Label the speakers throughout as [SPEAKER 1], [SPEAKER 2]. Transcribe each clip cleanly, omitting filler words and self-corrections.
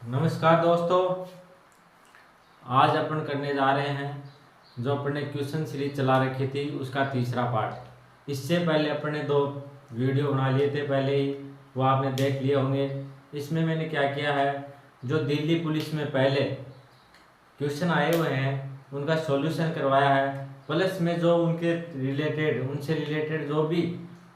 [SPEAKER 1] नमस्कार दोस्तों। आज अपन करने जा रहे हैं जो अपने क्वेश्चन सीरीज चला रखी थी उसका तीसरा पार्ट। इससे पहले अपन ने 2 वीडियो बना लिए थे पहले ही, वो आपने देख लिए होंगे। इसमें मैंने क्या किया है, जो दिल्ली पुलिस में पहले क्वेश्चन आए हुए हैं उनका सॉल्यूशन करवाया है, प्लस में जो उनसे रिलेटेड जो भी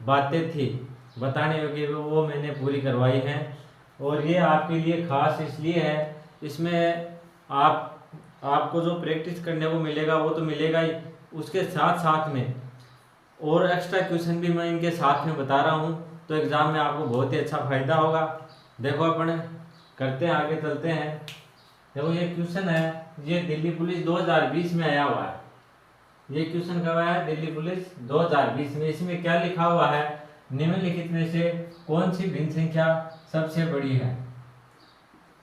[SPEAKER 1] बातें थी बताने योग्य वो मैंने पूरी करवाई हैं। और ये आपके लिए खास इसलिए है, इसमें आपको जो प्रैक्टिस करने को मिलेगा वो तो मिलेगा ही, उसके साथ साथ में और एक्स्ट्रा क्वेश्चन भी मैं इनके साथ में बता रहा हूँ, तो एग्ज़ाम में आपको बहुत ही अच्छा फायदा होगा। देखो अपन करते हैं, आगे चलते हैं। देखो ये क्वेश्चन है, ये दिल्ली पुलिस 2020 में आया हुआ है। ये क्वेश्चन कब आया है? दिल्ली पुलिस 2020 में। इसमें क्या लिखा हुआ है, निम्नलिखित में से कौन सी भिन्न संख्या सबसे बड़ी है।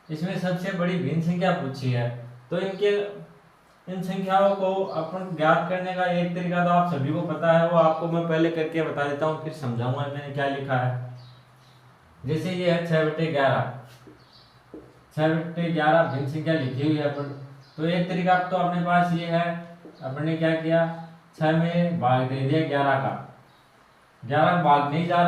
[SPEAKER 1] इसमें सबसे बड़ी भिन्न संख्या पूछी है, तो इन संख्याओं को अपन ज्ञात करने का एक तरीका तो आप सभी को पता है, वो आपको मैं पहले करके बता देता हूँ, फिर समझाऊंगा मैंने क्या लिखा है। जैसे ये है 6/11, 6/11 भिन्न संख्या लिखी हुई है अपन, तो एक तरीका तो अपने पास ये है, अपन ने क्या किया, 6 में भाग दे दिया 11 का। 11 भाग नहीं जा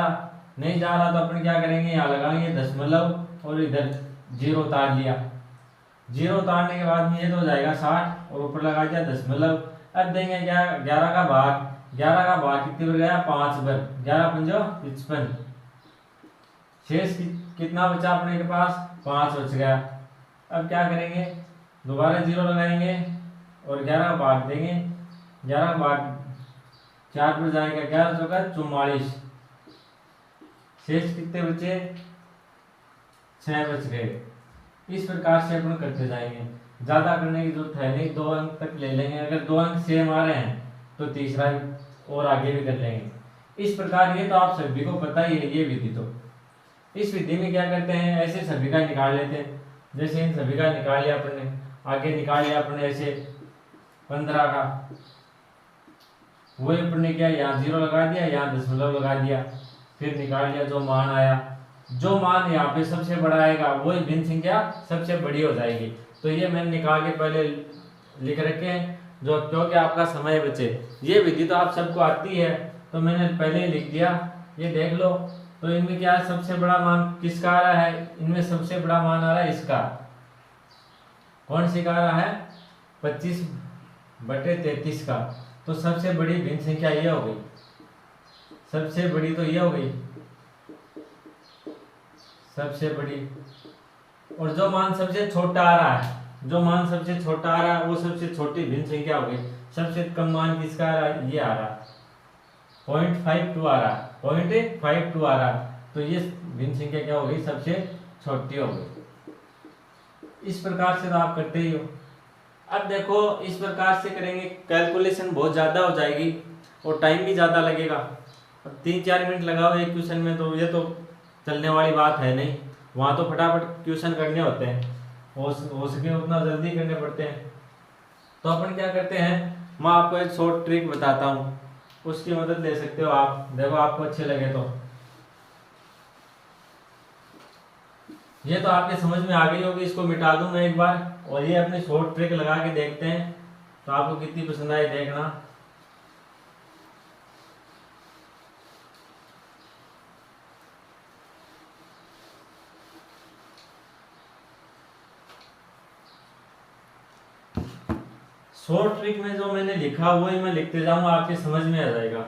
[SPEAKER 1] रहा तो अपन क्या करेंगे, यहाँ लगाएंगे दशमलव और इधर 0 उतार लिया। 0 उतारने के बाद में ये तो हो जाएगा 60 और ऊपर लगा दिया दशमलव। अब देंगे क्या, 11 का भाग कितने बार गया, 5 बार। 11 पंजो 55। शेष कितना बचा अपने के पास, 5 बच गया। अब क्या करेंगे, दोबारा 0 लगाएंगे और 11 भाग देंगे। 11 भाग 4 पर जाएगा, 11 होगा 44। शेष कितने बचे, 6 बच गए। इस प्रकार से अपन करते जाएंगे, ज्यादा करने की जरूरत है नहीं, 2 अंक तक ले लेंगे। अगर 2 अंक सेम आ रहे हैं तो तीसरा और आगे भी कर लेंगे। इस प्रकार ये तो आप सभी को पता ही है ये विधि। तो इस विधि में क्या करते हैं, ऐसे सभी का निकाल लेते हैं। जैसे इन सभी का निकाल लिया अपन ने, आगे निकाल लिया अपन ने ऐसे 15 का, वही अपन ने क्या, यहाँ 0 लगा दिया, यहाँ दशमलव लगा दिया, फिर निकाल लिया। जो मान आया, जो मान यहाँ पे सबसे बड़ा आएगा वही भिन्न संख्या सबसे बड़ी हो जाएगी। तो ये मैंने निकाल के पहले लिख रखे हैं, जो क्योंकि आपका समय बचे। ये विधि तो आप सबको आती है, तो मैंने पहले ही लिख दिया, ये देख लो। तो इनमें क्या सबसे बड़ा मान किसका आ रहा है, इनमें सबसे बड़ा मान आ रहा है इसका। कौन सी का आ रहा है, 25/33 का। तो सबसे बड़ी भिन्न संख्या ये हो गई, सबसे बड़ी तो ये हो गई सबसे बड़ी। और जो मान सबसे छोटा आ रहा है, वो सबसे छोटी भिन्न संख्या हो गई। सबसे कम मान किसका आ रहा है, ये आ रहा है 0.52 आ रहा है, 0.52 आ रहा है। तो ये भिन्न संख्या क्या हो गई, सबसे छोटी हो गई। इस प्रकार से तो आप करते ही हो। अब देखो इस प्रकार से करेंगे, कैलकुलेशन बहुत ज्यादा हो जाएगी और टाइम भी ज्यादा लगेगा। अब 3-4 मिनट लगाओ एक क्वेश्चन में, तो ये तो चलने वाली बात है नहीं। वहाँ तो फटाफट क्वेश्चन करने होते हैं, हो सके उतना जल्दी करने पड़ते हैं। तो अपन क्या करते हैं, मैं आपको एक शॉर्ट ट्रिक बताता हूँ, उसकी मदद ले सकते हो आप। देखो आपको अच्छे लगे तो। ये तो आपके समझ में आ गई होगी, इसको मिटा दूं मैं एक बार, और ये अपनी शॉर्ट ट्रिक लगा के देखते हैं तो आपको कितनी पसंद आई, देखना। शॉर्ट ट्रिक में जो मैंने लिखा वही मैं लिखते जाऊंगा, आपके समझ में आ जाएगा।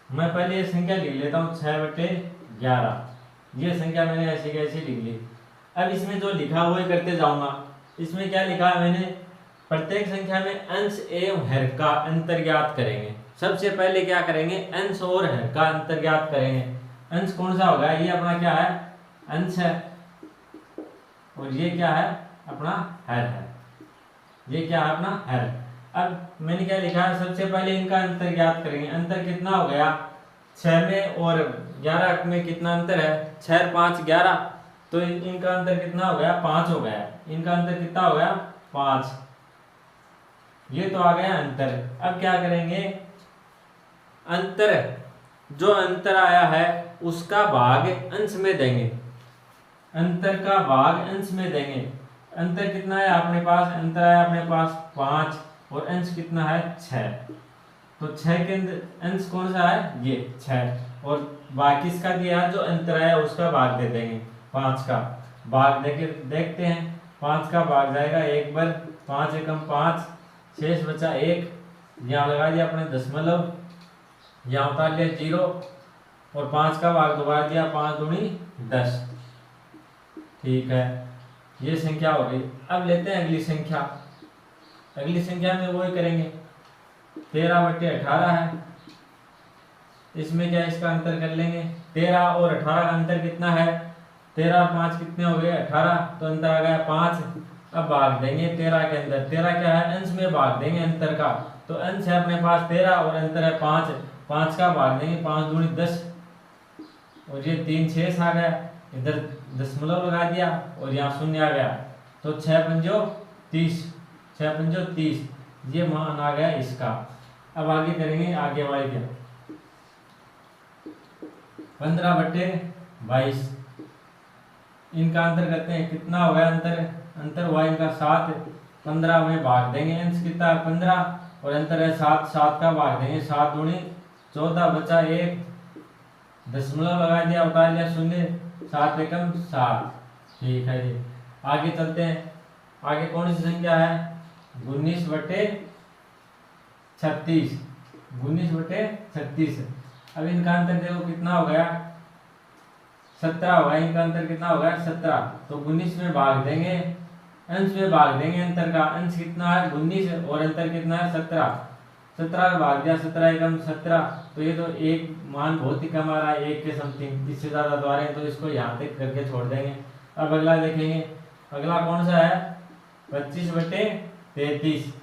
[SPEAKER 1] मैं पहले ये संख्या लिख लेता हूँ 6/11। ये संख्या मैंने ऐसी कैसी लिख ली। अब इसमें जो लिखा वही करते जाऊंगा। इसमें क्या लिखा है मैंने, प्रत्येक संख्या में अंश एवं हर का अंतर ज्ञात करेंगे। सबसे पहले क्या करेंगे, अंश और हर का अंतर ज्ञात करेंगे। अंश कौन सा होगा, ये अपना क्या है, अंश है, और ये क्या है, अपना हर है। ये क्या है, अपना हर। अब मैंने क्या लिखा है, सबसे पहले इनका अंतर ज्ञात करेंगे। अंतर कितना हो गया, 6 में और 11 में कितना अंतर है, 6 और 5 11, तो इनका अंतर कितना हो गया, 5 हो गया। इनका अंतर कितना हो गया, 5। ये तो आ गया अंतर। अब क्या करेंगे, अंतर, जो अंतर आया है उसका भाग अंश में देंगे। अंतर का भाग अंश में देंगे। अंतर कितना है अपने पास, अंतर है अपने पास 5 और अंश कितना है 6। तो 6 के अंदर अंश कौन सा है, ये 6, और बाकी इसका दिया जो अंतर है उसका भाग दे देंगे। 5 का भाग देके देखते हैं, 5 का भाग जाएगा 1 बार, 5 एकम 5, शेष बचा 1, यहाँ लगा दिया अपने दशमलव, यहाँ उतार लिया 0 और 5 का भाग दोबारा दिया, 5 दूनी 10। ठीक है, ये संख्या हो गई। अब लेते हैं अगली संख्या। अगली संख्या में वही करेंगे, 13/18 है। इसमें क्या इसका अंतर कर लेंगे, 13 और 18 का अंतर कितना है, 13 और 5 कितने हो गए 18, तो अंतर आ गया 5। अब भाग देंगे 13 के अंदर, 13 क्या है अंश में भाग देंगे अंतर का, तो अंश है अपने पास 13 और अंतर है 5, 5 का भाग देंगे, 5 दूनी 10 और ये 3 शेष आ गया, इधर दशमलव लगा दिया और यहाँ शून्य आ गया, तो 6 पंजो 30, 6 पंजो 30, ये मान आ गया इसका। अब आगे करेंगे आगे वाले क्या, 15/22, इनका अंतर करते हैं, कितना हो गया अंतर, अंतर हुआ इनका 7, 15 में भाग देंगे, अंश कितना है 15 और अंतर है 7, 7 का भाग देंगे, 7 दूनी 14, बचा 1, दशमलव लगा दिया, उतार लिया 0, 7 एकम 7। ठीक है जी, आगे चलते हैं। आगे कौन सी संख्या है, 19/36, 19/36। अब इनका अंतर देखो कितना हो गया, 17 होगा, इनका अंतर कितना हो गया 17, तो 19 में भाग देंगे, अंश में भाग देंगे अंतर का, अंश कितना है 19 और अंतर कितना है 17, 17 का भाग दिया, 17 एकम 17, तो ये तो एक मान बहुत ही कम आ रहा है, 1 के समथिंग, इससे ज्यादा तो आ रहे हैं, तो इसको यहाँ तक करके छोड़ देंगे। अब अगला देखेंगे, अगला कौन सा है 25/33,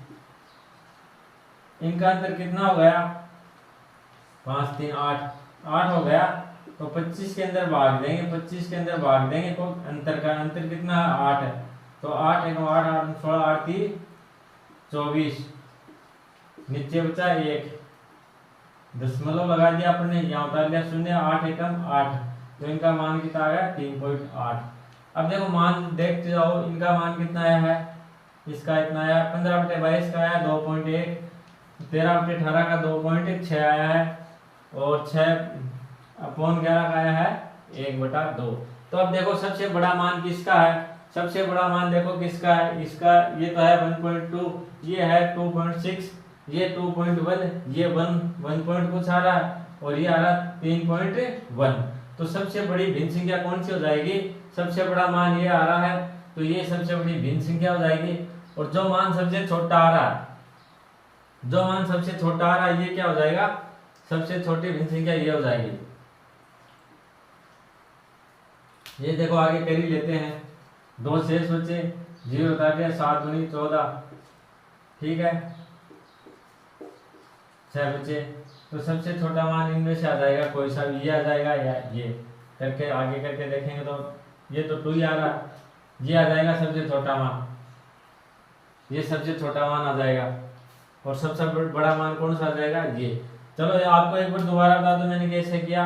[SPEAKER 1] इनका अंतर कितना हो गया 5 3 8, 8 हो गया, तो 25 के अंदर भाग देंगे, 25 के अंदर भाग देंगे तो अंतर का, अंतर कितना है 8 है, तो 8 एकम 8, 8 16, 8 3 24, नीचे बचा 1, दशमलव लगा दिया अपने, यहाँ उतार लिया 0, 8 एकम 8, तो इनका मान कितना आ गया 3.8। अब देखो मान देखते जाओ, इनका मान कितना आया है, इसका इतना आया 15/22 का आया 2.1, 13/18 का 2.6 आया है और 6/11 का आया है 1/2। तो अब देखो सबसे बड़ा मान किसका है, सबसे बड़ा मान देखो किसका है, इसका ये तो है 1.2, ये है 2.6, ये 2.1, ये 1 पॉइंट कुछ आ रहा है और ये आ रहा 3.1। तो सबसे बड़ी भिन्न संख्या कौन सी हो जाएगी, सबसे बड़ा मान ये आ रहा है, तो ये सबसे बड़ी भिन्न संख्या हो जाएगी। और जो मान सबसे छोटा आ रहा है, जो मान सबसे छोटा आ रहा है ये क्या हो जाएगा, सबसे छोटी भिन्न संख्या ये हो जाएगी। ये देखो आगे कर ही लेते हैं, 2 शेष बचे, 0 उतार दिया, 7 दूनी 14, ठीक है 6 बचे, तो सबसे छोटा मान इनमें से आ जाएगा, कोई सा भी ये आ जाएगा या ये, करके आगे करके देखेंगे तो ये तो 2 ही आ रहा, ये आ जाएगा सबसे छोटा मान, ये सबसे छोटा मान आ जाएगा। और सबसे बड़ा मान कौन सा आ जाएगा ये। चलो आपको एक बार दोबारा बता दो मैंने कैसे किया।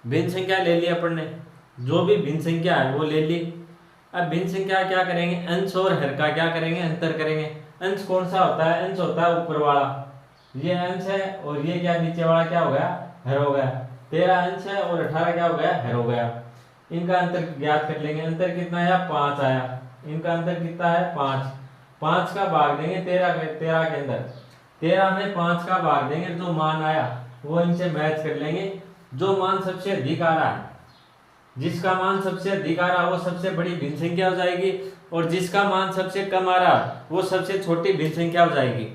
[SPEAKER 1] भिन्न संख्या ले ली अपन ने, जो भी भिन्न संख्या है वो ले ली। अब भिन्न संख्या क्या करेंगे, अंश और हर का क्या करेंगे, अंतर करेंगे। अंश कौन सा होता है, अंश होता है ऊपर वाला, ये अंश है और ये क्या नीचे वाला क्या हो गया, हर हो गया। 13 अंश है और 18 क्या हो गया, हर हो गया। इनका अंतर ज्ञात कर लेंगे, अंतर कितना आया 5 आया, इनका अंतर कितना है 5, 5 का भाग देंगे 13 के अंदर, 13 में 5 का भाग देंगे, जो मान आया वो इनसे मैच कर लेंगे। जो मान सबसे अधिक आ रहा है, जिसका मान सबसे अधिक आ रहा है वो सबसे बड़ी भिन्न संख्या हो जाएगी, और जिसका मान सबसे कम आ रहा है वो सबसे छोटी भिन्न संख्या हो जाएगी।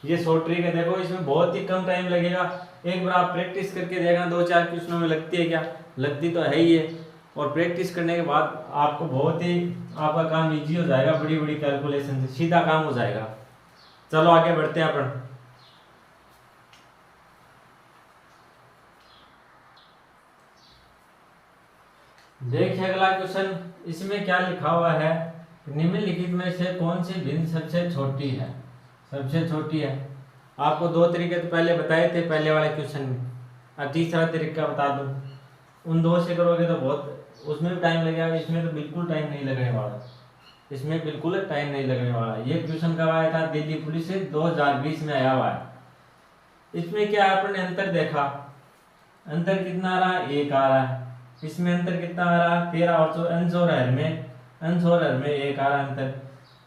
[SPEAKER 1] ये शॉर्ट ट्रिक है, देखो इसमें बहुत ही कम टाइम लगेगा। एक बार आप प्रैक्टिस करके देखना, 2-4 क्वेश्चनों में लगती है क्या, लगती तो है ही है। और प्रैक्टिस करने के बाद आपको बहुत ही आपका काम इजी हो जाएगा, बड़ी बड़ी कैलकुलेशन से सीधा काम हो जाएगा। चलो आगे बढ़ते हैं अपन। देखिए अगला क्वेश्चन, इसमें क्या लिखा हुआ है, निम्नलिखित में से कौन सी भिन्न सबसे छोटी है, सबसे छोटी है। आपको 2 तरीके तो पहले बताए थे पहले वाले क्वेश्चन में, अब तीसरा तरीका बता दूं। उन दो से करोगे तो बहुत उसमें भी टाइम लगेगा, इसमें तो बिल्कुल टाइम नहीं लगने वाला, इसमें बिल्कुल टाइम नहीं लगने वाला। ये क्वेश्चन कब आया था? दिल्ली पुलिस से 2020 में आया हुआ है। इसमें क्या आपने अंतर देखा, अंतर कितना आ रहा है? 1 आ रहा है। इसमें अंतर कितना आ रहा है? 13 और 4 अंश और हर में, अंश और हर में 1 आ रहा है अंतर।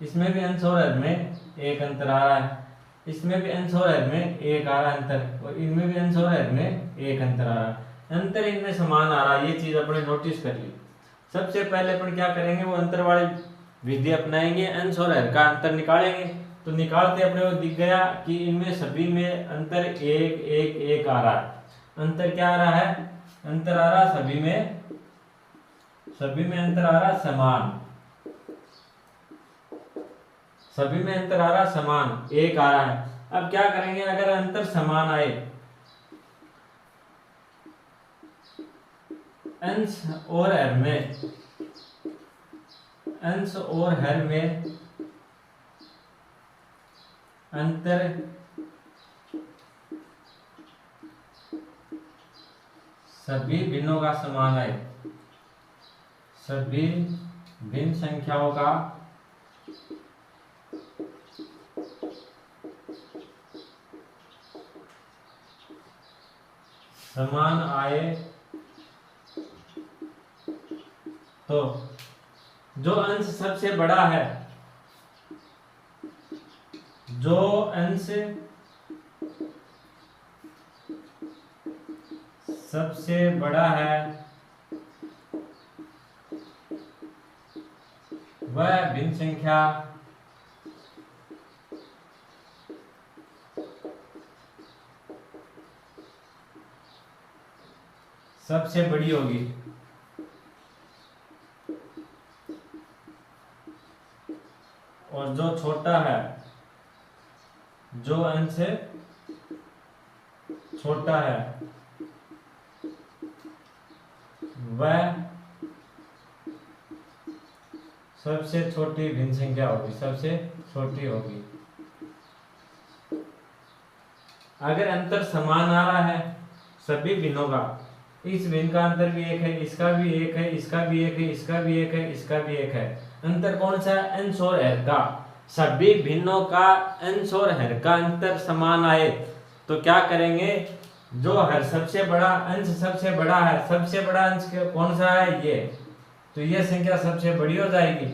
[SPEAKER 1] इसमें भी अंश और हर में 1 अंतर आ रहा है, इसमें भी अंश और हर में 1 आ रहा है अंतर, और इनमें भी अंश और हर में 1 अंतर आ रहा है। अंतर इनमें समान आ रहा है, ये चीज अपने नोटिस कर ली। सबसे पहले अपन क्या करेंगे, वो अंतर वाली विधि अपनाएंगे, अंश और हर का अंतर निकालेंगे। तो निकालते अपने को दिख गया कि इनमें सभी में अंतर 1 1 1 आ रहा है। अंतर क्या आ रहा है? अंतर आ रहा है सभी में अंतर आ रहा समान, सभी में अंतर आ रहा समान 1 आ रहा है। अब क्या करेंगे, अगर अंतर समान आए, अंश और हर में, अंश और हर में अंतर सभी भिन्नों का समान आए, सभी भिन्न संख्याओं का समान आए, तो जो अंश सबसे बड़ा है, जो अंश सबसे बड़ा है वह भिन्न संख्या सबसे बड़ी होगी। और जो छोटा है, जो अंश छोटा है, वह सबसे छोटी भिन्न संख्या होगी, सबसे छोटी होगी। अगर अंतर समान आ रहा है सभी भिन्नों का, इस भिन्न का अंतर भी 1 है, इसका भी 1 है, इसका भी 1 है, इसका भी 1 है, इसका भी 1 है, अंतर कौन सा है? अंश और हर का। सभी भिन्नों का अंश और हर का अंतर समान आए तो क्या करेंगे, जो हर सबसे बड़ा अंश सबसे बड़ा है, सबसे बड़ा अंश कौन सा है? ये, तो ये संख्या सबसे बड़ी हो जाएगी।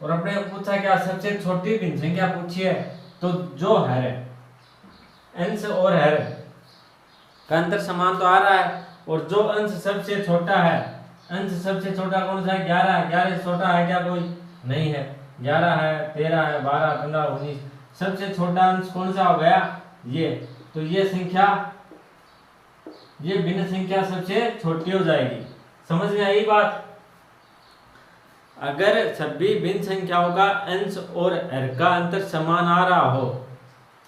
[SPEAKER 1] और अपने पूछा क्या, सबसे छोटी भिन्न संख्या पूछी है, तो जो हर अंश और हर का अंतर समान तो आ रहा है, और जो अंश सबसे छोटा है, अंश सबसे छोटा कौन सा है? 11। 11 से छोटा है क्या कोई? नहीं है। 11 है, 13 है, 12, 15, 19, सबसे छोटा अंश कौन सा हो गया? ये। तो ये संख्या, ये भिन्न संख्या सबसे छोटी हो जाएगी। समझ में आई बात? अगर सभी भिन्न संख्याओं का अंश और हर का अंतर समान आ रहा हो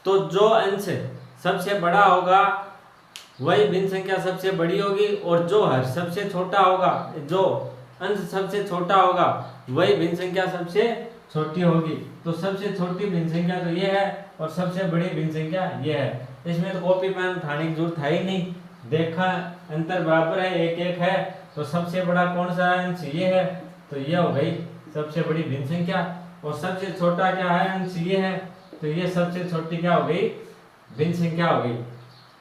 [SPEAKER 1] तो जो अंश सबसे बड़ा होगा वही भिन्न संख्या सबसे बड़ी होगी, और जो हर सबसे छोटा होगा, जो अंश सबसे छोटा होगा वही भिन्न संख्या सबसे छोटी होगी। तो सबसे छोटी भिन्न संख्या तो ये है, और सबसे बड़ी भिन्न संख्या ये है। इसमें तो कॉपी पेन उठाने की जरूरत है ही नहीं, देखा अंतर बराबर है, 1 1 है, तो सबसे बड़ा कौन सा अंश? ये है, तो ये हो गई सबसे बड़ी भिन्न संख्या। और सबसे छोटा क्या है? अंश ये है, तो ये सबसे छोटी क्या हो गई? भिन्न संख्या हो गई।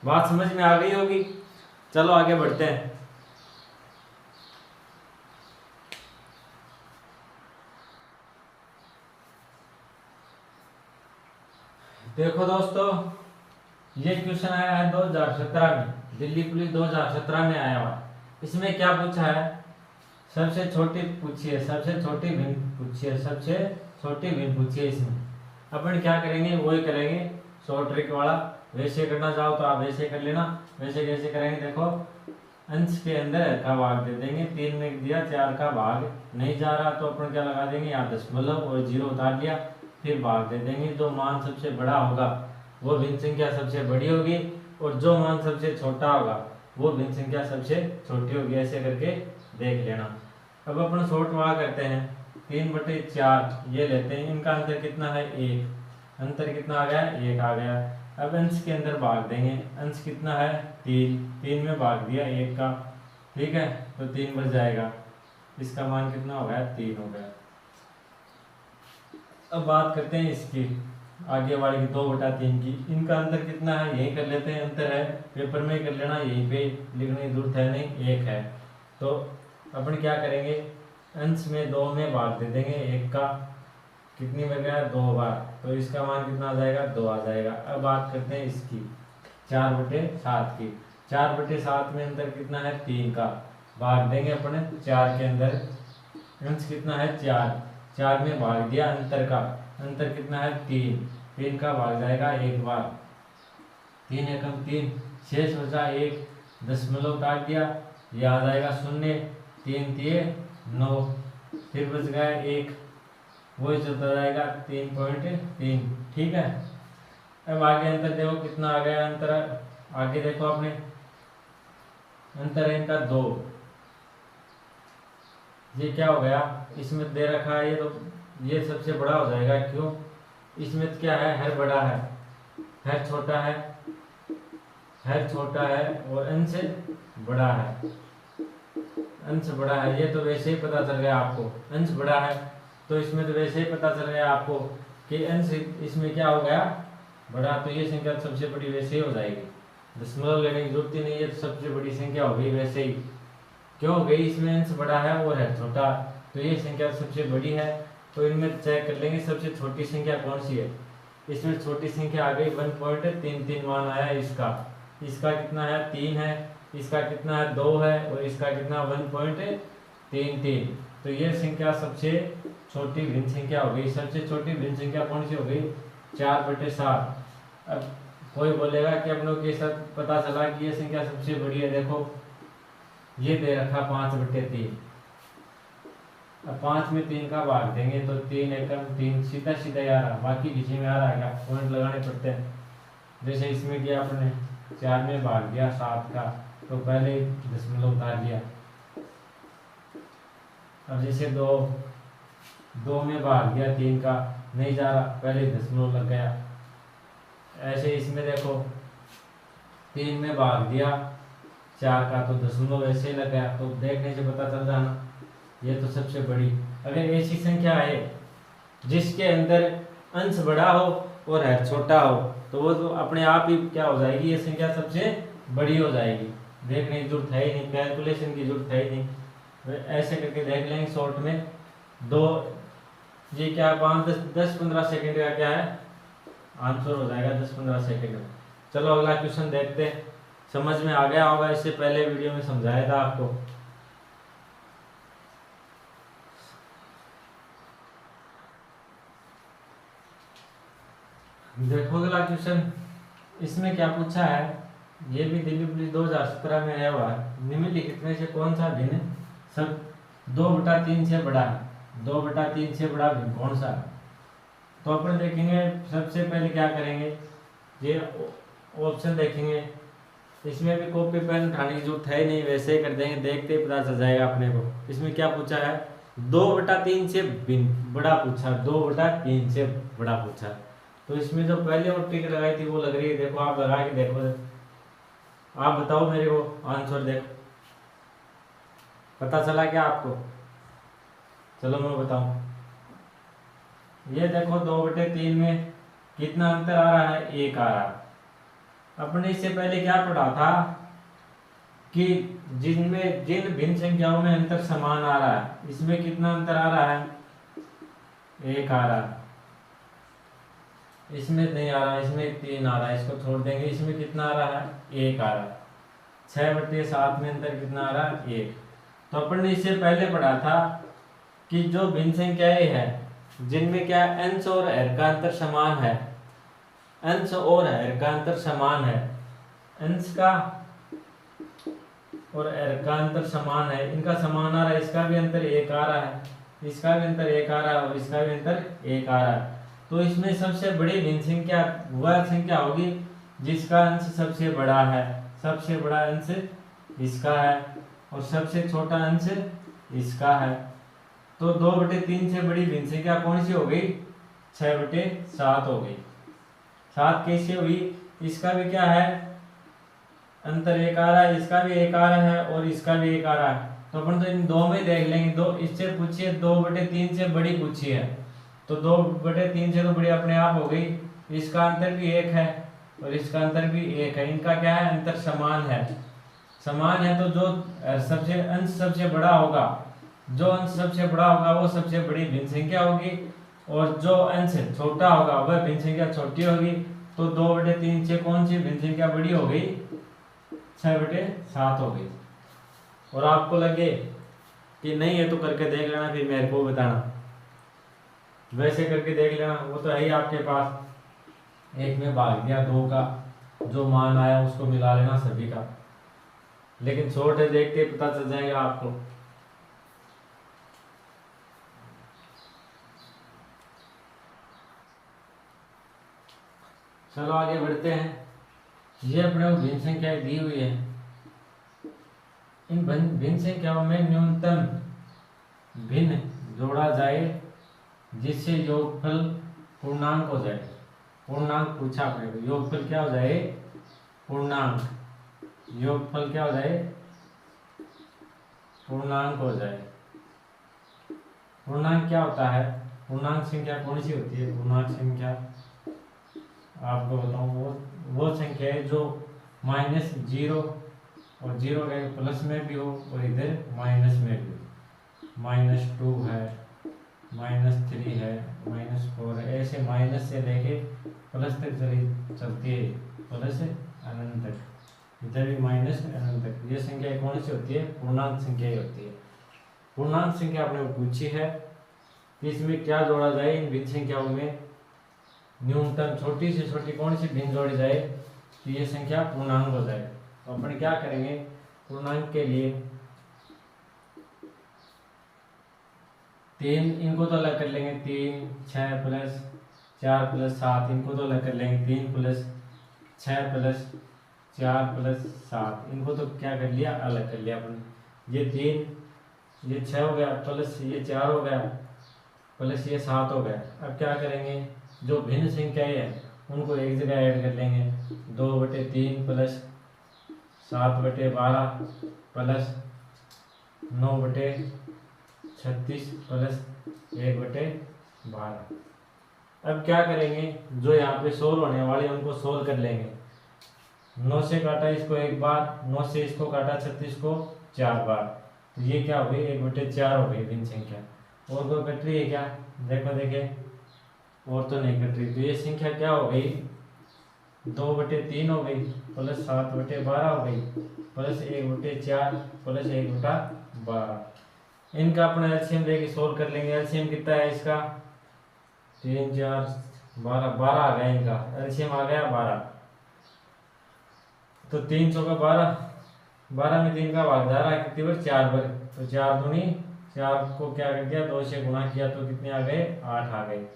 [SPEAKER 1] बात समझ में आ गई होगी। चलो आगे बढ़ते हैं। देखो दोस्तों, ये क्वेश्चन आया है 2017 में, दिल्ली पुलिस 2017 में आया हुआ। इसमें क्या पूछा है? सबसे छोटी पूछी है, सबसे छोटी भिन्न पूछी है, सबसे छोटी भिन्न पूछी है। इसमें अपन क्या करेंगे, वही करेंगे शॉर्ट ट्रिक वाला। वैसे करना चाहो तो आप वैसे कर लेना। वैसे कैसे करेंगे, देखो अंश के अंदर हर का भाग दे देंगे। 3 में दिया, 4 का भाग नहीं जा रहा तो अपन क्या लगा देंगे, यहाँ दशमलव और 0 उतार दिया, फिर भाग दे देंगे। जो मान सबसे बड़ा होगा वो भिन्न संख्या सबसे बड़ी होगी, और जो मान सबसे छोटा होगा वो भिन्न संख्या सबसे छोटी होगी। ऐसे करके देख लेना। अब अपन शॉर्ट वाला करते हैं। 3/4 ये लेते हैं, इनका अंतर कितना है? 1। अंतर कितना आ गया? 1 आ गया। अब अंश के अंदर भाग देंगे। अंश कितना है 3, 3 में भाग दिया 1 का, ठीक है, तो 3 बच जाएगा। इसका मान कितना हो गया 3 हो गया। अब बात करते हैं इसकी आगे वाले की 2/3 की। इनका अंतर कितना है यही कर लेते हैं, अंतर है पेपर में कर लेना, यहीं पे लिखने की जरूरत है नहीं, 1 है। तो अपन क्या करेंगे, अंश में 2 में भाग दे देंगे 1 का, कितनी बार गया 2 बार, तो इसका मान कितना आ जाएगा 2 आ जाएगा। अब बात करते हैं इसकी 4/7 की। 4/7 में अंतर कितना है 3 का, भाग देंगे अपने 4 के अंदर, अंश कितना है 4, 4 में भाग दिया अंतर का, अंतर कितना है 3, 3 का भाग जाएगा 1 बार, 3 एकम 3, शेष बचा 1, दशमलव काट दिया, ये आ जाएगा 0, 3 3 9, फिर बच गया 1, वही चलता जाएगा 3.3, ठीक है। अब आगे अंतर देखो कितना आ गया, अंतर आगे देखो आपने, अंतर है इनका 2, ये क्या हो गया, इसमें दे रखा है ये, तो ये सबसे बड़ा हो जाएगा, क्यों, इसमें क्या है हर बड़ा है, हर छोटा है, हर छोटा है और अंश बड़ा है, अंश बड़ा है, ये तो वैसे ही पता चल गया आपको, अंश बड़ा है तो इसमें तो वैसे ही पता चल गया आपको कि अंश इसमें क्या हो गया बड़ा, तो ये संख्या सबसे बड़ी वैसे ही हो जाएगी, दशमलव लेने की जरूरत ही नहीं है, तो सबसे बड़ी संख्या हो गई वैसे ही, क्यों हो गई, इसमें अंश बड़ा है और है छोटा, तो ये संख्या सबसे बड़ी है। तो इनमें चेक कर लेंगे सबसे छोटी संख्या कौन सी है, इसमें छोटी संख्या आ गई 1.33 मान आया इसका, इसका कितना है 3 है, इसका कितना है 2 है और इसका कितना 1.33, तो ये संख्या सबसे छोटी भिन्न संख्या हो गई। सबसे छोटी भिन्न संख्या कौन सी हो गई 4/7। अब कोई बोलेगा कि अपनों के साथ पता चला कि ये संख्या सबसे बड़ी है, देखो ये दे रखा 5/3, अब 5 में 3 का भाग देंगे तो 3 एकम 3, सीधा सीधा आ रहा, बाकी किसी में आ रहा है क्या, पॉइंट लगाने पड़ते हैं। जैसे इसमें किया अपने 4 में भाग दिया 7 का, तो पहले दशमलव उतार दिया। अब जैसे 2 में भाग दिया 3 का, नहीं जा रहा, पहले दशमलव लग गया। ऐसे इसमें देखो 3 में भाग दिया 4 का, तो दशमलव ऐसे ही लग गया, तो देखने से पता चल जाना ये तो सबसे बड़ी। अगर ऐसी संख्या है जिसके अंदर अंश बड़ा हो और हर छोटा हो, तो वो तो अपने आप ही क्या हो जाएगी, ये संख्या सबसे बड़ी हो जाएगी, देखने की जरूरत है ही नहीं, कैलकुलेशन की जरूरत है ही नहीं। ऐसे करके देख लेंगे शॉर्ट में, 2 ये क्या 5-10-15 सेकंड का क्या है आंसर हो जाएगा, 10-15 सेकंड में। चलो अगला क्वेश्चन देखते हैं, समझ में आ गया होगा, इससे पहले वीडियो में समझाया था आपको। देखो अगला क्वेश्चन, इसमें क्या पूछा है, ये भी दिल्ली पुलिस 2017 में आया हुआ है, निम्नलिखित में से कौन सा भिन्न सब 2/3 से बड़ा है, 2/3 से बड़ा भिन्न कौन सा है। तो अपन देखेंगे सबसे पहले क्या करेंगे, ये ऑप्शन देखेंगे, इसमें भी कॉपी पेन उठाने की जरूरत है नहीं, वैसे ही कर देंगे, देखते ही पता चल जाएगा अपने को। इसमें क्या पूछा है 2/3 से भिन्न बड़ा पूछा, 2/3 से बड़ा पूछा, तो इसमें जो पहले और टिक लगाई थी वो लग रही है, देखो आप लगा के देखो, आप बताओ मेरे को आंसर, देखो पता चला क्या आपको, चलो मैं बताऊं। ये देखो 2/3 में कितना अंतर आ रहा है, 1 आ रहा है। अपने इससे पहले क्या पढ़ा था कि जिन भिन्न संख्याओं में अंतर समान आ रहा है, इसमें कितना अंतर आ रहा है 1 आ रहा है, इसमें नहीं आ रहा, इसमें 3 आ रहा है, इसको छोड़ देंगे, इसमें कितना आ रहा है 1 आ रहा है। 6/7 में अंतर कितना आ रहा है 1। तो अपन ने इससे पहले पढ़ा था कि जो भिन्न संख्याएं हैं जिनमें क्या अंश और हर का अंतर समान है, अंश और हर का अंतर समान है, अंश का और हर का अंतर समान है, इनका समान आ रहा है, इसका भी अंतर 1 आ रहा है, इसका भी अंतर 1 आ रहा है और इसका भी अंतर 1 आ रहा है। तो इसमें सबसे बड़ी भिन्न संख्या वह संख्या होगी जिसका अंश सबसे बड़ा है, सबसे बड़ा अंश इसका है और सबसे छोटा अंश इसका है। तो 2/3 से बड़ी भिन्न संख्या कौन सी हो गई 6/7 हो गई। 7 कैसे हुई इसका भी क्या है, अंतर 1 आ रहा है, इसका भी 1 आ रहा है और इसका भी 1 आ रहा है। तो अपन तो इन दो में देख लेंगे, दो इससे पूछिए, 2/3 से बड़ी पूछी है, तो 2/3 से तो बड़ी अपने आप हो गई। इसका अंतर भी 1 है और इसका अंतर भी 1 है, इनका क्या है, अंतर समान है। समान है तो जो सबसे अंश सबसे बड़ा होगा, जो अंश सबसे बड़ा होगा वो सबसे बड़ी भिन्न संख्या होगी, और जो अंश छोटा होगा वह भिन्न संख्या छोटी होगी। तो 2/3 से कौन सी भिन्न संख्या बड़ी हो गई, 6/7 हो गई। और आपको लगे कि नहीं है तो करके देख लेना, फिर मेरे को बताना, वैसे करके देख लेना, वो तो है ही आपके पास। 1 में भाग दिया 2 का, जो मान आया उसको मिला लेना सभी का, लेकिन शॉर्ट है, देखते पता चल जाएगा आपको। चलो आगे बढ़ते हैं। ये अपने को भिन्न संख्याएं दी हुई है, इन भिन्न संख्याओं में न्यूनतम भिन्न जोड़ा जाए जिससे योगफल पूर्णांक हो जाए। पूर्णांक पूछा अपने को, योगफल क्या हो जाए, पूर्णांक, योगफल क्या हो जाए, पूर्णांक हो जाए। पूर्णांक क्या होता है, पूर्णांक संख्या कौन सी होती है, पूर्णांक संख्या आपको बताऊं, वो संख्या है जो -0 और 0 के प्लस में भी हो और इधर माइनस में भी हो। -2 है, -3 है, -4 है, ऐसे माइनस से लेके प्लस तक चलती है, प्लस अनंत तक, इधर भी माइनस अनंत तक। ये संख्या कौन सी होती है, पूर्णांक संख्या ही होती है। पूर्णांक संख्या आपने पूछी है कि इसमें क्या जोड़ा जाए, इन भिन्न संख्याओं में न्यूनतम छोटी से छोटी कौन सी भिन्न जोड़ी जाए तो ये संख्या पूर्णांक हो जाए। तो अपन क्या करेंगे, पूर्णांक के लिए 3, इनको तो अलग कर लेंगे, 3, 6 + 4 + 7, इनको तो अलग कर लेंगे, 3 + 6 + 4 + 7, इनको तो क्या कर लिया, अलग कर लिया अपन। ये 3, ये 6 हो गया, प्लस ये 4 हो गया, प्लस ये 7 हो गया। अब क्या करेंगे, जो भिन्न संख्याएं हैं उनको एक जगह ऐड कर लेंगे, 2/3 + 7/12 + 9/36 + 1/12। अब क्या करेंगे, जो यहाँ पे सोल्व होने वाले हैं उनको सोल्व कर लेंगे। 9 से काटा इसको 1 बार, 9 से इसको काटा 36 को 4 बार, तो ये क्या हो गई, 1/4 हो गई भिन्न संख्या। और कोई कट रही है क्या, देखो देखे, और तो नहीं कट रही। तो ये संख्या क्या हो गई, 2/3 हो गई, प्लस 7/12 हो गई, प्लस 1/4 प्लस 1/12। इनका अपना एलसीएम लेके सोल्व कर लेंगे। एलसीएम कितना है इसका, 3, 4, 12, 12 आ गया, इनका एलसीएम आ गया 12। तो 3 चौका 12, 12 में 3 का भाग जा रहा है, कितनी बार, 4 बार, तो 4 दूनी 4 को क्या कर दिया, 2 से गुणा किया तो कितने आ गए, 8 आ गए।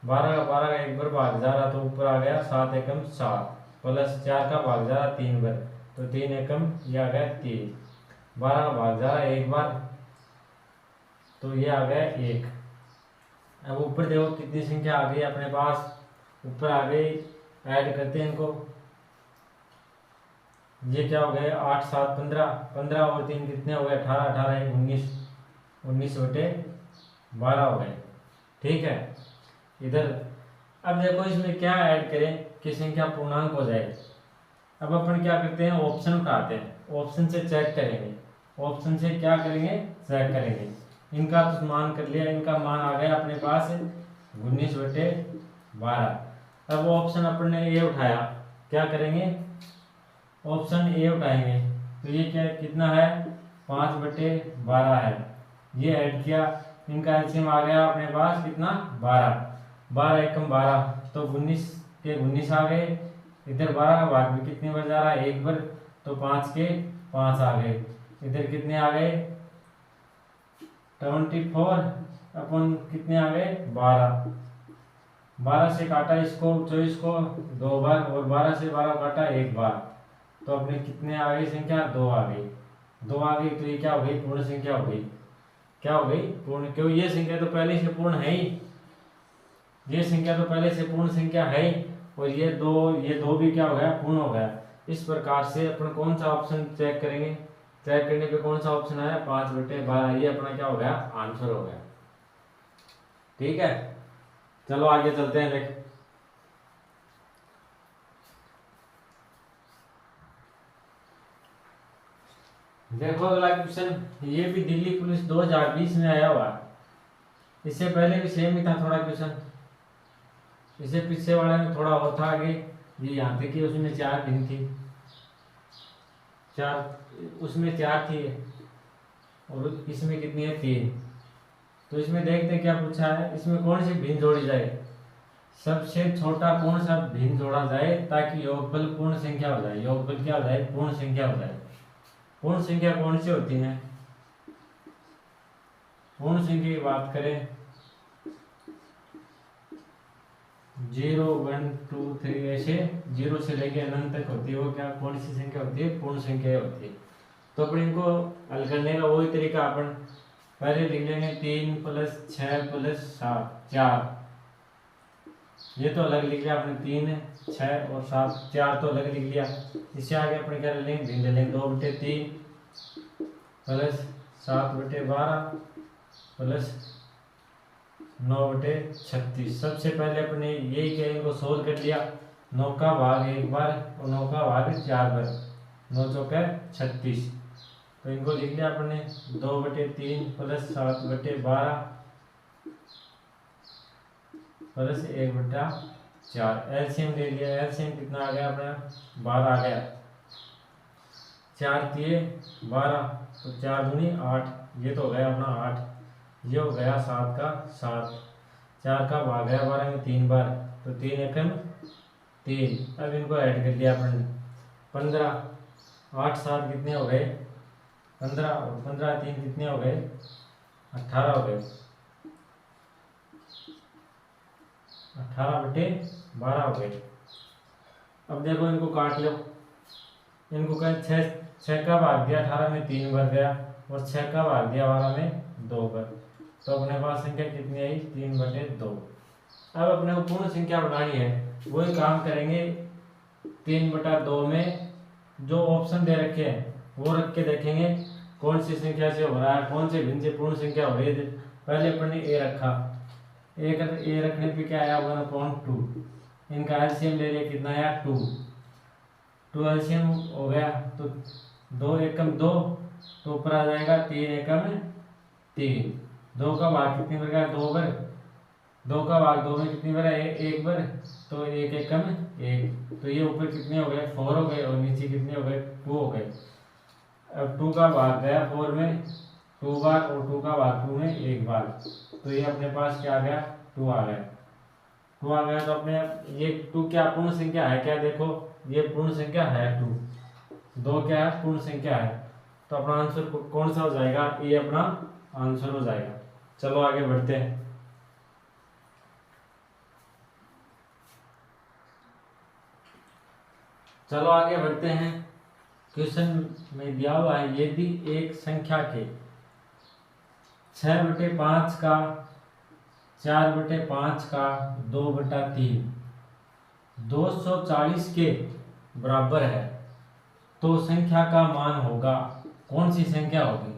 [SPEAKER 1] 12 का 1 बार भाग जा रहा तो ऊपर आ गया 7 एकम 7, प्लस 4 का भाग जा रहा 3 बार, तो 3 एकम ये आ गया 3। 12 का भाग जा रहा 1 बार, तो ये आ गया 1। अब ऊपर देखो कितनी संख्या आ गई अपने पास, ऊपर आ गई, ऐड करते हैं इनको। ये क्या हो गए, 8, 7, 15, 15 और 3 कितने हो गए, 18, 18, 19, 19/12 हो गए। ठीक है, इधर अब देखो इसमें क्या ऐड करें कि संख्या पूर्णांक हो जाए। अब अपन क्या करते हैं, ऑप्शन उठाते हैं, ऑप्शन से चेक करेंगे, ऑप्शन से क्या करेंगे, चेक करेंगे। इनका तो मान कर लिया, इनका मान आ गया अपने पास 19/12। अब ऑप्शन अपन ने ए उठाया, क्या करेंगे, ऑप्शन ए उठाएंगे, तो ये क्या कितना है, 5/12 है। ये ऐड किया, इनका एलसीएम आ गया अपने पास कितना, 12, 12 एकम 12, तो 19 के 19 आ गए। इधर 12 का भाग भी कितने बार जा रहा है, 1 बार, तो 5 के 5 आ गए। इधर कितने आ गए, 24 अपन कितने आ गए, 12। 12 से काटा इसको 24 को 2 बार, और 12 से 12 काटा 1 बार, तो अपने कितने आ गई संख्या, 2 आ गई। 2 आ गई तो ये क्या हो गई, पूर्ण संख्या हो गई। क्या हो गई, पूर्ण, क्यों, ये संख्या तो पहले से पूर्ण है ही, ये संख्या तो पहले से पूर्ण संख्या है ही, और ये दो भी क्या हो गया, पूर्ण हो गया। इस प्रकार से अपन कौन सा ऑप्शन चेक करेंगे, चेक करने पे कौन सा ऑप्शन आया, 5/12, ये अपना क्या हो गया, आंसर हो गया। ठीक है, चलो आगे चलते हैं। देखो अगला क्वेश्चन, ये भी दिल्ली पुलिस 2020 में आया हुआ है। इससे पहले भी सेम ही था थोड़ा क्वेश्चन, इससे पीछे वाले में थोड़ा और था आगे। ये यहाँ तक कि उसमें 4 दिन थी, 4 उसमें 4 थी और इसमें कितनी है, 3। तो इसमें देखते क्या पूछा है, इसमें कौन सी भिन्न जोड़ी जाए, सबसे छोटा कौन सा भिन्न जोड़ा जाए ताकि योगफल पूर्ण संख्या हो जाए। योगफल क्या हो जाए, पूर्ण संख्या हो जाए। पूर्ण संख्या कौन सी होती है, पूर्ण संख्या की बात करें 0 1 2 3 ऐसे 0 से लेके अनंत तक होती है, वो क्या कौन सी संख्या होती है, पूर्ण संख्या होती है। तो अपन इनको हल करने का वही तरीका, अपन पहले लिख लेंगे 3 + 6 + 7 4। ये तो अलग लिख लिया आपने, 3 6 और 7 4 तो अलग लिख लिया। इससे आगे अपन क्या ले लेंगे, भिन्न ले लेंगे, 2/3 + 7/12 + 9/36। सबसे पहले अपने यही क्या, इनको सोल्व कर लिया, 9 का भाग 1 बार और 9 का भाग 4 बार, 9 चौके 36। तो इनको लिख लिया अपने 2/3 + 7/12 + 1/4। एलसीएम ले लिया, एलसीएम कितना आ गया अपना, 12 आ गया। 4 तिये 12, तो 4 दूनी 8, ये तो हो गया अपना 8। ये हो गया 7 का 7, 4 का भाग है 12 में 3 बार, तो 3 एकम 3। अब इनको ऐड कर लिया अपन 15, 8 7 कितने हो गए, 15 और 15 3 कितने हो गए, 18 हो गए। 18/12 हो गए। अब देखो इनको काट लो, इनको कहें 6 का भाग दिया 18 में 3 बार गया और 6 का भाग दिया 12 में 2 बार, तो अपने पास संख्या कितनी आई, 3/2। अब अपने को पूर्ण संख्या बनानी है, वही काम करेंगे। 3/2 में जो ऑप्शन दे रखे हैं वो रख के देखेंगे कौन सी संख्या से हो रहा है, कौन से भिन्न से पूर्ण संख्या हो रही है। पहले अपन ने ए रखा, ए रखने पे क्या आया, 1/2। इनका एलसीएम ले लिया, कितना आया, 2 एलसीएम हो गया, तो 2 एकम 2, तो ऊपर आ जाएगा 3 एकम 3। 2 का भाग कितनी बार गया, 2 बार। 2 का भाग 2 में कितनी बार है, 1 बार, तो 1 एकम 1। तो ये ऊपर कितने हो गए, 4 हो गए, और नीचे कितने हो गए, 2 हो गए। अब 2 का भाग गया 4 में 2 बार और 2 का भाग 2 में 1 बार, तो ये अपने पास क्या आ गया, 2 आ गया। 2 आ गया, तो अपने ये 2 क्या पूर्ण संख्या है क्या, देखो ये पूर्ण संख्या है 2 क्या है, पूर्ण संख्या है। तो अपना आंसर कौन सा हो जाएगा, ये अपना आंसर हो जाएगा। चलो आगे बढ़ते हैं। चलो आगे बढ़ते हैं। क्वेश्चन में दिया हुआ है, यदि एक संख्या के 6/5 का, 4/5 का, 2/3 240 के बराबर है, तो संख्या का मान होगा, कौन सी संख्या होगी।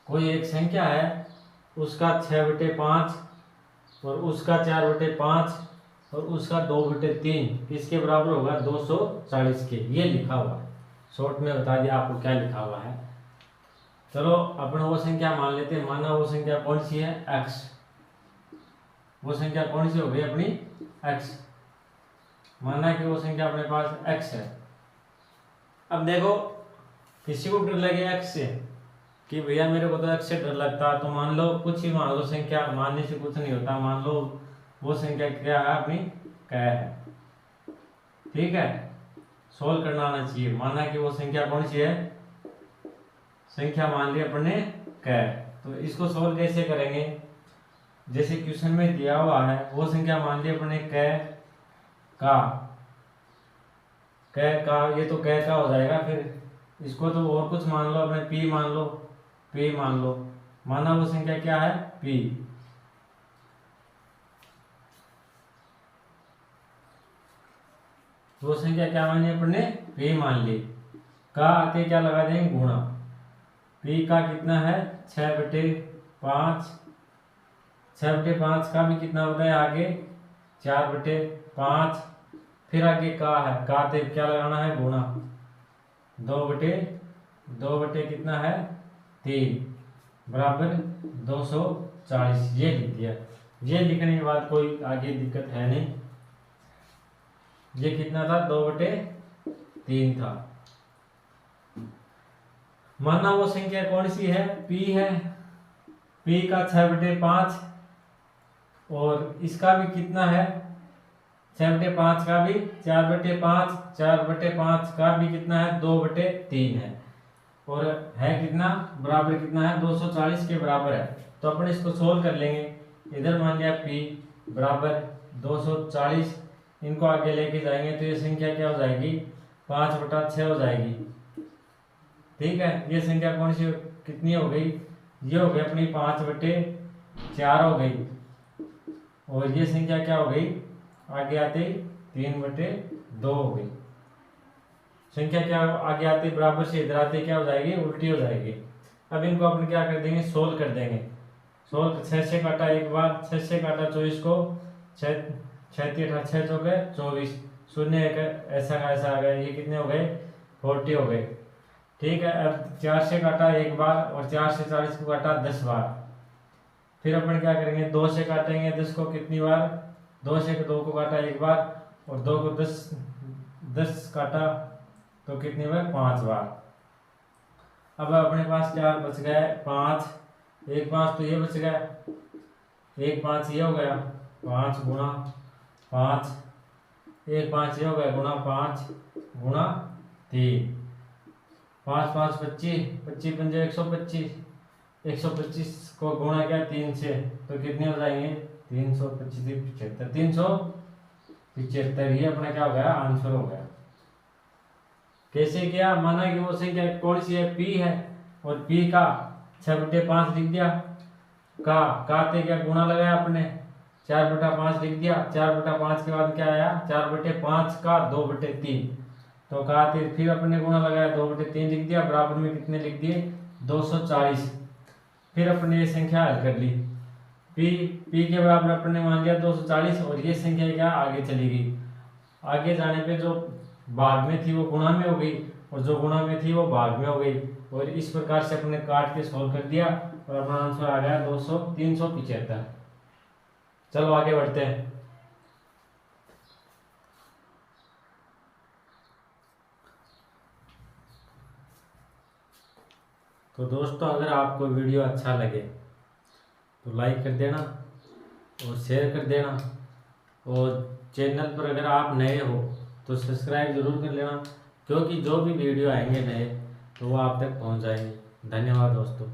[SPEAKER 1] कोई एक संख्या है, उसका 6/5 और उसका 4/5 और उसका 2/3 किसके बराबर होगा, 240 के। ये लिखा हुआ है, शॉर्ट में बता दिया आपको क्या लिखा हुआ है। चलो अपन वो संख्या मान लेते हैं, माना वो संख्या कौन सी है, x। वो संख्या कौन सी हो गई अपनी, x। माना कि वो संख्या अपने पास x है। अब देखो किसी को डर लगे x से कि भैया मेरे को तो x से डर लगता है, तो मान लो कुछ ही मान लो, संख्या मानने से कुछ नहीं होता, मान लो वो संख्या क्या है अपनी, क है। ठीक है, सोल्व करना आना चाहिए। माना कि वो संख्या कौन सी है, संख्या मान ली अपन ने क। तो इसको सोल्व कैसे करेंगे, जैसे क्वेश्चन में दिया हुआ है वो संख्या मान ली अपने क का, ये तो क का हो जाएगा। फिर इसको तो और कुछ मान लो, अपने p मान लो, p मान लो। माना वो संख्या क्या है, p। वो संख्या क्या मानी अपने p मान ली। का आते क्या लगा देंगे गुणा, p का कितना है 6/5, 6/5 का भी कितना होता है आगे 4/5, फिर आगे का है, का आते क्या लगाना है गुणा, 2 बटे कितना है 3 बराबर 240। ये लिख दिया। ये लिखने के बाद कोई आगे दिक्कत है नहीं। ये कितना था 2/3 था। माना वो संख्या कौन सी है p है, p का 6/5 और इसका भी कितना है 6/5 का भी 4/5, 4/5 का भी कितना है 2/3 है, और है कितना बराबर कितना है 240 के बराबर है। तो अपन इसको सोल्व कर लेंगे। इधर मान लिया p बराबर 240, इनको आगे लेके जाएंगे तो ये संख्या क्या हो जाएगी 5/6 हो जाएगी। ठीक है, ये संख्या कौन सी कितनी हो गई, ये हो गई अपनी 5/4 हो गई, और ये संख्या क्या हो गई आगे आते 3/2 हो गई। संख्या क्या आगे आते बराबर से इधर आते क्या हो जाएगी उल्टी हो जाएगी। अब इनको अपन क्या कर देंगे सोल्व कर देंगे। सोल्व 6 से काटा एक बार, 6 से काटा 24 को, 6 6 हो गए 24, शून्य ऐसा का ऐसा आ गया, ये कितने हो गए 40 हो गए। ठीक है, अब 4 से काटा एक बार और 4 से 40 को काटा 10 बार। फिर अपन क्या करेंगे 2 से काटेंगे 10 को कितनी बार, 2 से 2 को काटा एक बार और 2 को 10 काटा तो कितनी बार 5 बार। अब अपने पास क्या बच गया 5, 1 5 तो ये बच गया, 1 5 ये हो गया 5 गुणा 5, 1 5 ये हो गया गुणा 5 गुणा 3, 5 5 25, 25 पंजे 125, 125 को गुणा किया 3 से तो कितने हो जाएंगे 325 375, ये अपना क्या हो गया आंसर हो गया। कैसे किया, माना कि वो संख्या कौन सी है p है और p का 6/5 लिख दिया, का ते क्या गुणा लगाया अपने 4/5 लिख दिया, 4/5 के बाद क्या आया 4/5 का 2/3, तो का ते फिर अपने गुणा लगाया 2/3 लिख दिया, बराबर में कितने लिख दिए 240। फिर अपने ये संख्या हल कर ली, p के बराबर अपने मान लिया 240 और ये संख्या क्या आगे चली गई। आगे जाने पे जो भाग में थी वो गुणा में हो गई और जो गुणा में थी वो भाग में हो गई, और इस प्रकार से अपने काट के सोल्व कर दिया और अपना आंसर आ गया 375। चलो आगे बढ़ते हैं। तो दोस्तों अगर आपको वीडियो अच्छा लगे तो लाइक कर देना और शेयर कर देना, और चैनल पर अगर आप नए हो तो सब्सक्राइब जरूर कर लेना, क्योंकि जो भी वीडियो आएंगे नए तो वो आप तक पहुंच जाएंगे। धन्यवाद दोस्तों।